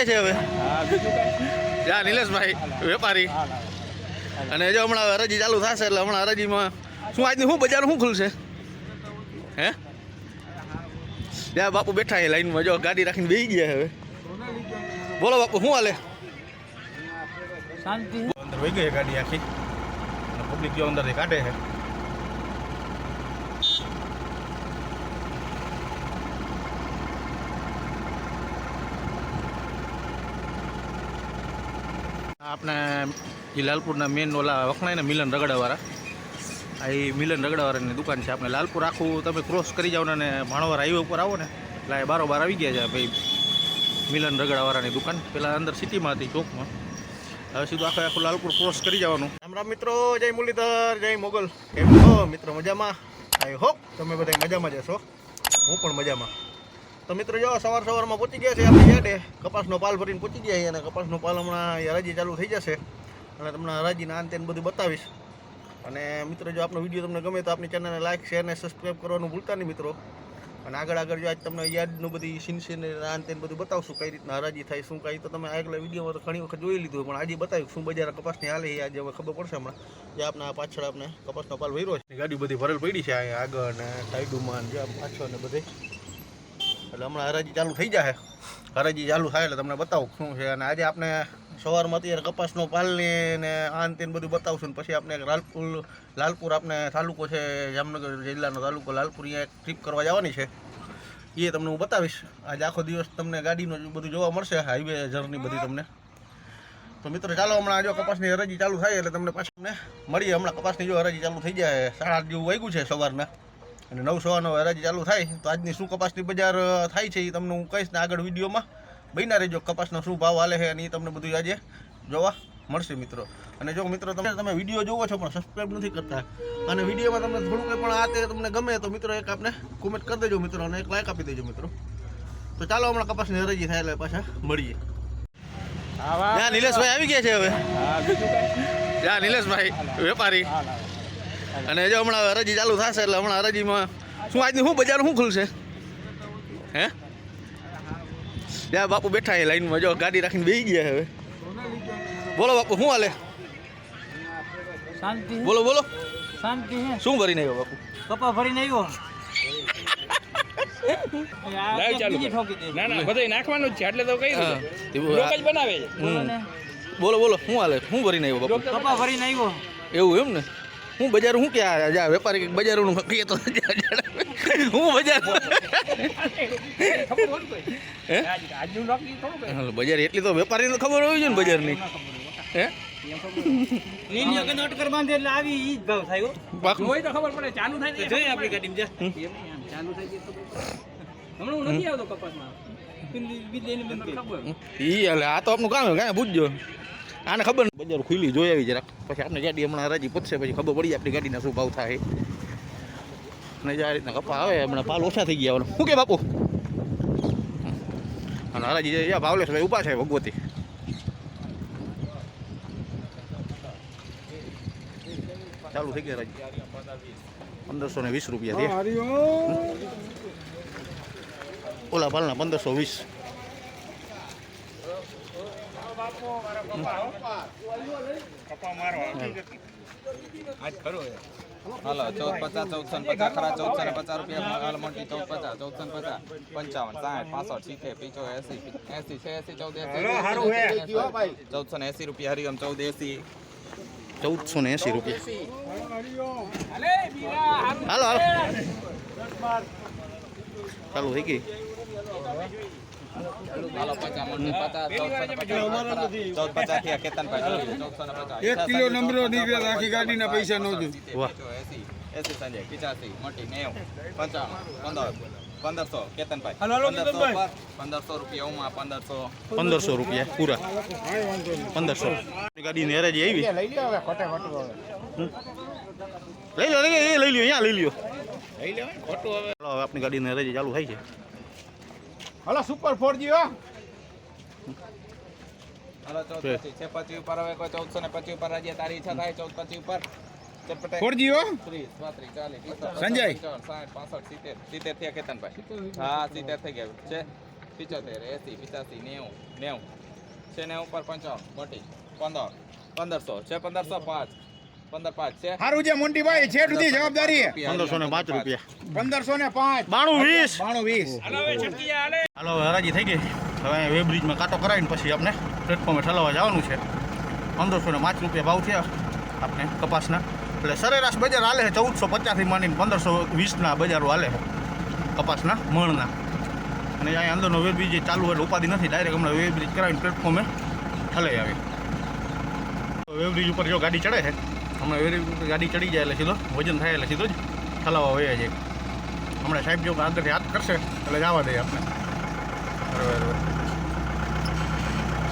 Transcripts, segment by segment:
ગયા છે હવે? જા નિલેશભાઈ વેપારી. અને જો હમણાં હરાજી ચાલુ થશે એટલે હમણાં હરાજીમાં શું આજની શું બજાર શું ખુલશે હે? ત્યાં બાપુ બેઠા છે લાઈનમાં, જો ગાડી રાખીને બેસી ગયા હવે. બોલો બાપુ શું હાલે? શાંતિ અંદર વહી ગઈ ગાડી આખી, પબ્લિક જો અંદરથી કાઢે છે. આપણે જે લાલપુરના મેન ઓલા વખણાય ને મિલન રગડાવાળા, આ એ મિલન રગડાવાળાની દુકાન છે. આપણે લાલપુર આખું તમે ક્રોસ કરી જાઓ ને ભાણવર હાઈવે ઉપર આવો ને એટલે એ બારોબાર આવી ગયા છે ભાઈ મિલન રગડાવાળાની દુકાન. પહેલાં અંદર સિટીમાં હતી ચોકમાં, હવે સીધું આખું લાલપુર ક્રોસ કરી જવાનું. રામ રામ મિત્રો, જય મુરલીધર, જય મોગલ. કેમ છો મિત્રો? મજામાં? આઈ હોપ તમે બધા મજામાં જશો. હું પણ મજામાં. તો મિત્રો જો સવારમાં પહોંચી ગયા છે આપણે યાદે, કપાસનો પાલ ભરીને પહોંચી ગયા છે. અને કપાસનો પાલ હમણાં હરાજી ચાલુ થઈ જશે અને તમને હરાજીના અંતે બધું બતાવીશ. અને મિત્રો જો આપણો વિડીયો તમને ગમે તો આપણી ચેનલને લાઈક, શેર અને સબસ્ક્રાઈબ કરવાનું ભૂલતા નહીં મિત્રો. અને આગળ જો આજ તમને યાદનું બધી સીન અંતે બધું બતાવશું, કઈ રીતના હરાજી થાય શું કાંઈ. તો તમે આગલા વિડીયોમાં તો ઘણી વખત જોઈ લીધું, પણ આજે બતાવ્યું શું બજાર કપાસની હાલે એ આજે હવે ખબર પડશે હમણાં. જે આપણા પાછળ આપણે કપાસનો પાલ ભર્યો છે, ગાડી બધી ભરેલ પડી છે અહીંયા આગળ અને સાઈડમાં જે પાછળ ને બધે. એટલે હમણાં હરાજી ચાલુ થઈ જાય. હરાજી ચાલુ થાય એટલે તમને બતાવું શું છે. અને આજે આપણે સવારમાં અત્યારે કપાસનો પાલને ને અંતે બધું બતાવશું. ને પછી આપણે લાલપુર આપણે તાલુકો છે જામનગર જિલ્લાનો તાલુકો લાલપુર, અહીંયા એક ટ્રીપ કરવા જવાની છે, એ તમને હું બતાવીશ. આજે આખો દિવસ તમને ગાડીનું બધું જોવા મળશે, હાઈવે જર્ની બધી તમને. તો મિત્રો ચાલો હમણાં જો કપાસની હરાજી ચાલુ થાય એટલે તમને પાછું અમને મળીએ. હમણાં કપાસની જો હરાજી ચાલુ થઈ જાય, 8:30 જેવું વાગ્યું છે સવારના, અને 9:15 હરાજી ચાલુ થાય. તો આજની શું કપાસની બજાર થાય છે એ તમને હું કહીશ ને આગળ વિડીયોમાં બન્યા રહેજો. કપાસનો શું ભાવ હાલે છે અને એ તમને બધું આજે જોવા મળશે મિત્રો. અને જો મિત્રો તમે વિડીયો જોવો છો પણ સબસ્ક્રાઈબ નથી કરતા, અને વિડીયોમાં તમને થોડું કંઈ પણ આ તે તમને ગમે તો મિત્રો એક આપને કોમેન્ટ કરી દેજો મિત્રો, અને એક લાઈક આપી દેજો મિત્રો. તો ચાલો હમણાં કપાસની હરાજી થાય એટલે પાછા મળીએ. જા નિલેશભાઈ આવી ગયા છે હવે? જા નિલેશભાઈ વેપારી. અને જો હમણાં હરાજી ચાલુ થશે એટલે હમણાં હરાજીમાં શું આજની શું બજાર શું ખુલશે હે? ત્યાં બાપુ બેઠા છે લાઈનમાં, જો ગાડી રાખીને બેસી ગયા હવે. બોલો બાપુ શું હાલે? શાંતિ બોલો બોલો. શાંતિ હે. શું ભરીને આવ્યો બાપુ? કપા ભરીને આવ્યો. લાવ ચાલુ ના ના બધું નાખવાનું જ છે એટલે તો કઈ લોક જ બનાવે છે. બોલો બોલો શું હાલે? શું ભરીને આવ્યો બાપુ? કપા ભરીને આવ્યો. એવું એમ ને? હું બજાર શું ક્યાં જા વેપારી બજારનું કહીએ તો હું બજાર બજાર એટલી તો વેપારીને ખબર હોવી જોઈએ ને બજારની હે? એટલે આવી ઈ જ ભાવ થાય. પાકું હોય તો ખબર પડે ચાલુ થાય ને જોઈએ આપણી ગાડીમાં જા ચાલુ થાય છે. હમણાં હું નથી આવતો કપાસમાં ઈ એટલે આ તો આપનું કામ હે, કાંઈ પૂછજો આને ખબર ને. બજાર ખુલ્લી જોઈ આવી જરાક, પછી આપણે ગાડી હમણાં હરાજી પતશે પછી ખબર પડી આપણી ગાડીના શું ભાવ થાય. અને જે આ રીતના કપા આવે હમણાં પાલ ઓછા થઈ ગયા. શું કે બાપુ? અને હરાજી ભાવલેશભાઈ ઊભા છે ભગવતી. ચાલુ થઈ ગયા હરાજી. 1520 રૂપિયા થયા. ઓલા પાલના 1520. હાલો 1450 1450 ખરા 1450 રૂપિયા હાલ મોટી 1450 1450 55 60 65 80 85 1480 રૂપિયા હરિયમ 1480 1480 રૂપિયા. હાલો હાલો ચાલુ થઈ ગઈ. હાલો 50 મોટી 50 1450 થયા કેતનભાઈ 1450 1 કિલો નંબરો નીકળ્યા આખી ગાડીના પૈસા નો દઉં. વાહ 80 સંજય 85 મોટી 90 55 1500 કેતનભાઈ 1500 રૂપિયા ઉમા 1500 રૂપિયા પૂરા 1500. ગાડીની હરાજી આવી. લઈ લો લઈ લ્યો અહીંયા લઈ લ્યો. હવે આપણી ગાડીની હરાજી ચાલુ થાય છે. હલો સુપર 4G હો. હાલો 1450 56 ઉપર હવે કોઈ 1450 ઉપર રાજ્ય તારી ઈચ્છા થાય 1450 ઉપર 4G હો. 30 35 40 સંજય 60 65 70 70 થયા કેતનભાઈ. હા 70 થઈ ગયા છે 75 80 85 90 છે ને ઉપર 55 મોટી 15 1500 છે 1505 1505 છે સારું છે મોન્ટીભાઈ છેડ સુધી જવાબદારી 1505 રૂપિયા 1505 92 20 92 હાલો હવે હરાજી થઈ ગઈ. હવે વે બ્રિજમાં કાંટો કરાવીને પછી આપણે પ્લેટફોર્મે ઠલવવા જવાનું છે. 1505 રૂપિયા ભાવ થયા આપણે કપાસના. એટલે સરેરાશ બજાર હાલે છે 1450 માંડીને 1520ના બજારો હાલે છે કપાસના મણના. અને અહીંયા અંદરનો વે બ્રિજ ચાલુ એટલે ઉપાધિ નથી, ડાયરેક્ટ હમણાં વે બ્રિજ કરાવીને પ્લેટફોર્મે ઠલાઈ આવી. વે બ્રિજ ઉપર જો ગાડી ચડે છે, હમણાં વે બ્રિજ ઉપર ગાડી ચડી જાય એટલે સીધો વજન થાય એટલે સીધો જ ઠલાવવા વયા જાય. હમણાં સાહેબ જો આગળથી હાથ કરશે એટલે જવા દઈએ આપણે. બરાબર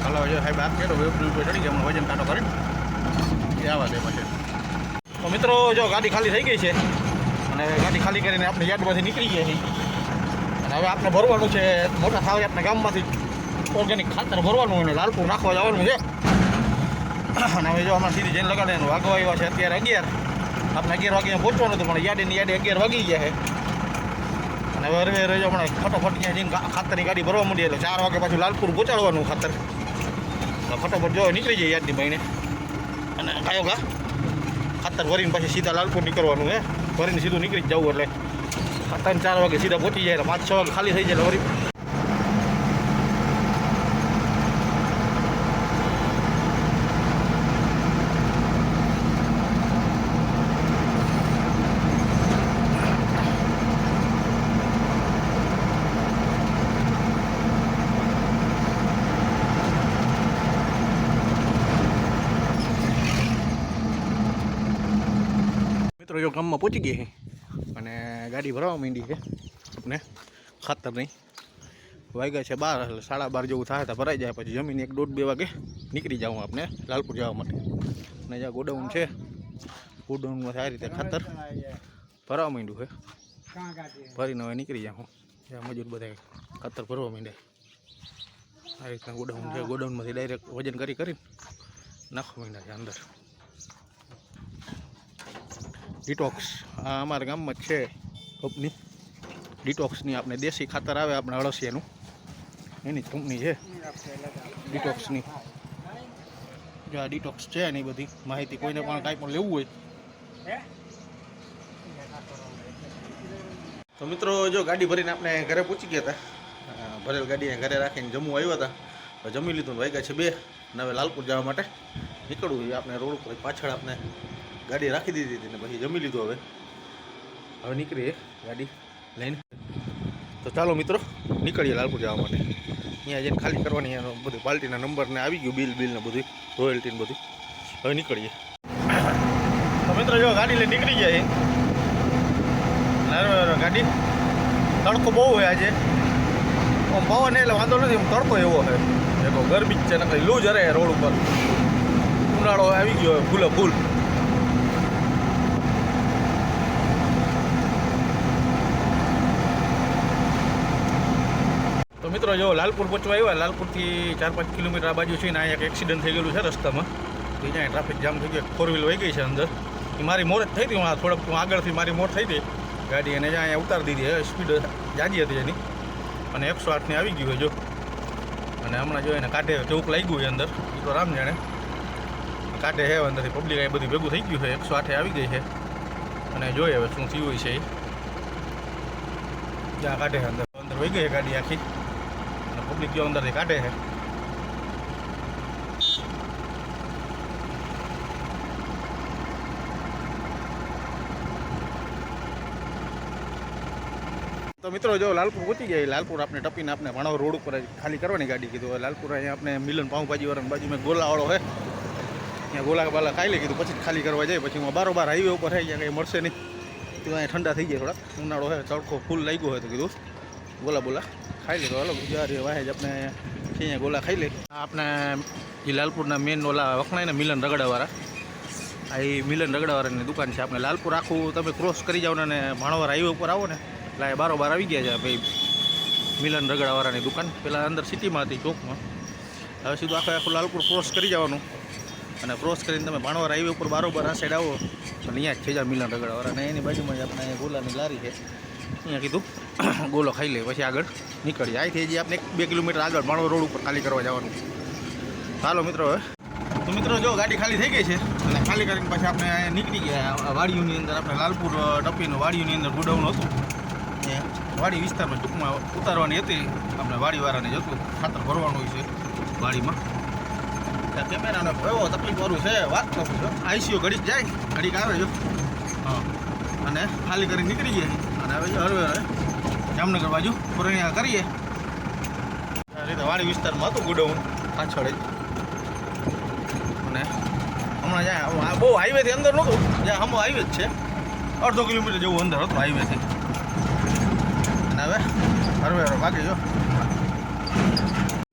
હલાવ જો સાહેબ હાથ કર્યો વે બ્રિજ ઉપર ચડી ગયા, હમણાં વજન કાંટો કરીને જવા દે પછી. તો મિત્રો જો ગાડી ખાલી થઈ ગઈ છે અને ગાડી ખાલી કરીને આપણે યાર્ડમાંથી નીકળી ગયા છીએ. અને હવે આપણે ભરવાનું છે મોટા થાવે આપણે ગામમાંથી ઓર્ગેનિક ખાતર ભરવાનું અને લાલપુર નાખવા જવાનું છે. અને હવે જો હમણાં સીધી જઈને લગાડે વાગવા આવ્યા છે અત્યારે 11. આપણે 11 વાગે પહોંચવાનું હતું પણ યાર્ડે 11 વાગી ગયા છે. અને હવે હરવે જો હમણાં ફટોફટ ત્યાં જઈને ખાતરની ગાડી ભરવા માંડી એટલે 4 વાગે પાછું લાલપુર પહોંચાડવાનું ખાતર. તો ફટોફટ જો નીકળી જાય યાર્ડની બહીને અને કાયો ગા ખાતર ભરીને પછી સીધા લાલપુર નીકળવાનું છે. ભરીને સીધું નીકળી જ જવું એટલે 3-4 વાગે સીધા પહોંચી જાય એટલે 5-6 વાગે ખાલી થઈ જાય એટલે વળી. મિત્રો જો ગામમાં પહોંચી ગઈ છે અને ગાડી ભરવા માંડી છે આપણે ખાતરની. વાગ્યા છે 12 એટલે 12:30 જેવું થાય તો ભરાઈ જાય પછી જમીન 1-1.5-2 વાગે નીકળી જાઉં આપણે લાલપુર જવા માટે. અને જ્યાં ગોડાઉન છે ગોડાઉનમાં આ રીતે ખાતર ભરવા માંડ્યું છે. ભરીને હવે નીકળી જાઉં. જ્યાં મજૂર બધા ખાતર ભરવા માંડ્યા આ રીતના ગોડાઉન છે. ગોડાઉનમાંથી ડાયરેક્ટ વજન કરીને નાખવા માંડ્યા છે અંદર. ડિટોક્સ આ અમારા ગામમાં જ છે કંપની ડિટોક્સની. આપણે દેશી ખાતર આવે આપણે અળસિયાનું એની જ કંપની છે ડિટોક્સની. જો આ ડિટોક્સ છે એની બધી માહિતી કોઈને પણ કાંઈ પણ લેવું હોય તો મિત્રો જો ગાડી ભરીને આપણે ઘરે પહોંચી ગયા હતા. ભરેલ ગાડી ઘરે રાખીને જમવું આવ્યા હતા. જમી લીધું વાગ્યા છે 2 અને હવે લાલપુર જવા માટે નીકળવું છે. આપણે રોડ ઉપર પાછળ આપણે ગાડી રાખી દીધી હતી ને પછી જમી લીધું. હવે નીકળીએ ગાડી લઈને. તો ચાલો મિત્રો નીકળીએ લાલપુર જવા માટે. અહીંયા જઈને ખાલી કરવાની બધું પાર્ટીના નંબર ને આવી ગયું બિલ ને બધું રોયલ્ટી ને બધું. હવે નીકળીએ. તો મિત્રો જો ગાડી લઈને નીકળી જાય ગાડી. તડકો બહુ હોય આજે. આમ પવન એટલે વાંધો નથી, આમ તડકો એવો છે એકો ગરમી જ છે ને કંઈ લૂ જરે રોડ ઉપર. ઉનાળો આવી ગયો ફૂલે ફૂલ. તો મિત્રો જો લાલપુર પહોંચવા આવ્યા. લાલપુરથી 4-5 કિલોમીટર આ બાજુ છે ને અહીંયા એક એક્સિડન્ટ થઈ ગયેલું છે રસ્તામાં. ત્યાં ટ્રાફિક જામ થઈ ગયો. 4 વ્હીલ વહી ગઈ છે અંદર. એ મારી મોર જ થઈ હતી. હું થોડોક આગળથી મારી મોર થઈ હતી ગાડી અને જ્યાં અહીંયા ઉતારી દીધી. સ્પીડ જાજી હતી એની અને 108ની આવી ગયું જો. અને હમણાં જો એને કાઢે ચોક લાગ્યું હોય અંદર એ તો રામ જાણે. કાઢે છે અંદરથી પબ્લિક એ બધું ભેગું થઈ ગયું છે. 108 આવી ગઈ છે અને જોઈએ હવે શું થયું હોય છે એ. જ્યાં કાઢે છે અંદર વહી ગઈ ગાડી આખી અને પબ્લિક જો અંદરથી કાઢે છે. તો મિત્રો જો લાલપુર પહોંચી ગયા. લાલપુર આપણે ટપીને આપણે ભાણવર રોડ ઉપર ખાલી કરવાની ગાડી કીધું. લાલપુર અહીંયા આપણે મિલન પાઉંભાજીવાળાની બાજુમાં ગોલાવાળો છે ત્યાં ગોલા બાલા ખાઈ લે કીધું પછી ખાલી કરવા જાય. પછી હું બારોબાર હાઈવે ઉપર થઈ ગયા કંઈ મળશે નહીં. તો અહીંયા ઠંડા થઈ ગયા થોડાક. ઉનાળો છે તડકો ફૂલ લાગ્યો હોય તો કીધું ગોલા બોલા ખાઈ લે. તો હાલો ગુજરાતી વાહે જ આપણે અહીંયા ગોલા ખાઈ લે. આપણે જે લાલપુરના મેન ઓલા વખણાય ને મિલન રગડાવાળા આ એ મિલન રગડાવાળાની દુકાન છે. આપણે લાલપુર આખું તમે ક્રોસ કરી જાઓ ને ભાણવર હાઈવે ઉપર આવો ને એટલે બારોબાર આવી ગયા છે ભાઈ મિલન રગડાવાળાની દુકાન. પહેલાં અંદર સિટીમાં હતી ચોકમાં. હવે સીધું આખું લાલપુર ક્રોસ કરી જવાનું અને ક્રોસ કરીને તમે ભાણવર હાઈવે ઉપર બારોબાર આ સાઈડ આવો અને અહીંયા જ છે મિલન રગડાવાળા. અને એની બાજુમાં જ આપણે ગોલાની લારી છે. અહીંયા કીધું ગોલો ખાઈ લે પછી આગળ નીકળીએ. અહીંથી હજી આપણે 1-2 કિલોમીટર આગળ માણો રોડ ઉપર ખાલી કરવા જવાનું. ચાલો મિત્રો હવે તો મિત્રો જો ગાડી ખાલી થઈ ગઈ છે અને ખાલી કરીને પછી આપણે અહીંયા નીકળી ગયા વાડીઓની અંદર. આપણે લાલપુર ટપીનું વાડીઓની અંદર ગોડાઉન હતું એ વાડી વિસ્તારમાં ટૂંકમાં ઉતારવાની હતી. આપણે વાડીવાળાને જતું ખાતર ભરવાનું છે વાડીમાં. ત્યાં કેમેરાનો એવો તકલીફવાળું છે વાત કરું છું. આઈસીઓ ઘડીક જાય ઘડીક આવે જો હા અને ખાલી કરીને નીકળી ગયા અને હવે હળવે હવે જામનગર બાજુ પૂર્ણિયા કરીએ. આ રીતે વાડી વિસ્તારમાં હતું ગોડાઉન પાછળ જ. અને હમણાં જ્યાં બહુ હાઈવેથી અંદર નહોતું, જ્યાં હમો હાઈવે જ છે 1/2 કિલોમીટર જેવું અંદર હતું હાઈવેથી. અને હવે હરવે બાકી જો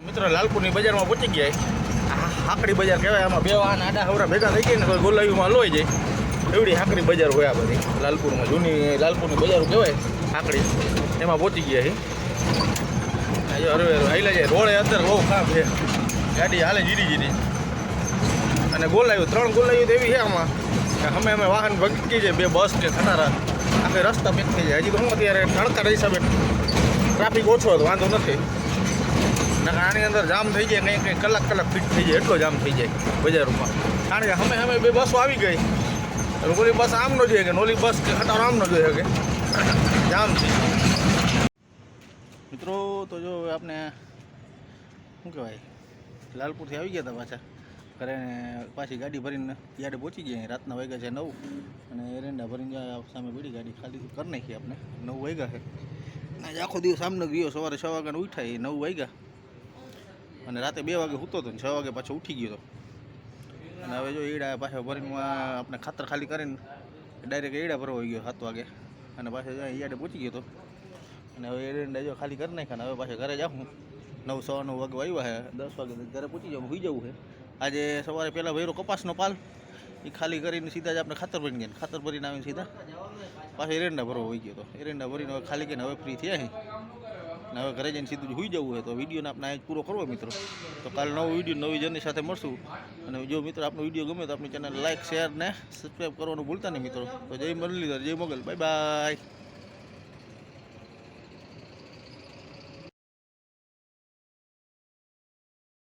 મિત્રો લાલપુરની બજારમાં પહોંચી ગયા. હાકડી બજાર કહેવાય. આમાં બે વાહન આડા હવરા ભેગા થઈ ગયા ને કોઈ ગોલાઈમાં લોઈ જાય એવડી હાકડી બજાર હોય આ બધી લાલપુરમાં. જૂની લાલપુરની બજારો કહેવાય હાકડી, એમાં પહોંચી ગયા છે. હરવે હાઈલા જાય રોડે અંદર બહુ કામ છે, ગાડી હાલે જીરી અને ગોલાયું 3 ગોલાયું તો એવી છે આમાં અમે વાહન ભટકી જાય. 2 બસ કે ખટારા આખે રસ્તા પેક થઈ જાય. હજી તો હું અત્યારે તણકા હિસાબે ટ્રાફિક ઓછો હતો, વાંધો નથી. આની અંદર જામ થઈ જાય, કંઈ કલાક ફિટ થઈ જાય એટલો જામ થઈ જાય બજારોમાં. કારણ કે અમે 2 બસો આવી ગઈ. ઓલી બસ આમ ન જોઈએ કે ઓલી બસ કે ખટારો આમ ન જોઈ શકે, જામ છે મિત્રો. તો જો આપણે શું કહેવાય લાલપુરથી આવી ગયા હતા પાછા ઘરે, પાછી ગાડી ભરીને યાર્ડે પહોંચી ગયા. રાતના વાગ્યા છે 9 અને એરંડા ભરીને સામે પડી ગાડી ખાલી કરી નાખી આપણે. 9 વાગ્યા છે આજે આખો દિવસ સામનો ગયો. સવારે 6 વાગ્યાને ઉઠાય 9 વાગ્યા અને રાતે 2 વાગે સૂતો હતો ને 6 વાગે પાછો ઉઠી ગયો હતો. અને હવે જો ઈડા પાછા ભરીને આપણે ખાતર ખાલી કરીને ડાયરેક્ટ ઈડા ભરવા ગયો 7 વાગે અને પાછા યાર્ડે પહોંચી ગયો હતો. અને હવે એરંડા જો ખાલી કરી નાખ્યા. હવે પાછા ઘરે જાઉં 9-9 વાગે આવ્યા છે, 10 વાગે ઘરે પહોંચી જાઉં, સુઈ જવું છે. આજે સવારે પહેલાં ભર્યો કપાસનો પાલ, એ ખાલી કરીને સીધા જ આપણે ખાતર ભરીને ગયા. ખાતર ભરીને આવીને સીધા પાછા એરંડા ભરવા હોઈ ગયો હતો. એરંડા ભરીને હવે ખાલી કરીને હવે ફ્રી થયા છે અને હવે ઘરે જઈને સીધું સુઈ જવું હોય. તો વિડીયોને આપણે અહીં પૂરો કરવો મિત્રો. તો કાલે નવો વિડીયો નવી જર્ની સાથે મળશું. અને જો મિત્રો આપણો વિડીયો ગમે તો આપણી ચેનલ લાઇક શેર ને સબસ્ક્રાઈબ કરવાનું ભૂલતા નહીં મિત્રો. તો જય મુરલીધર, જય મોગલ, બાય બાય.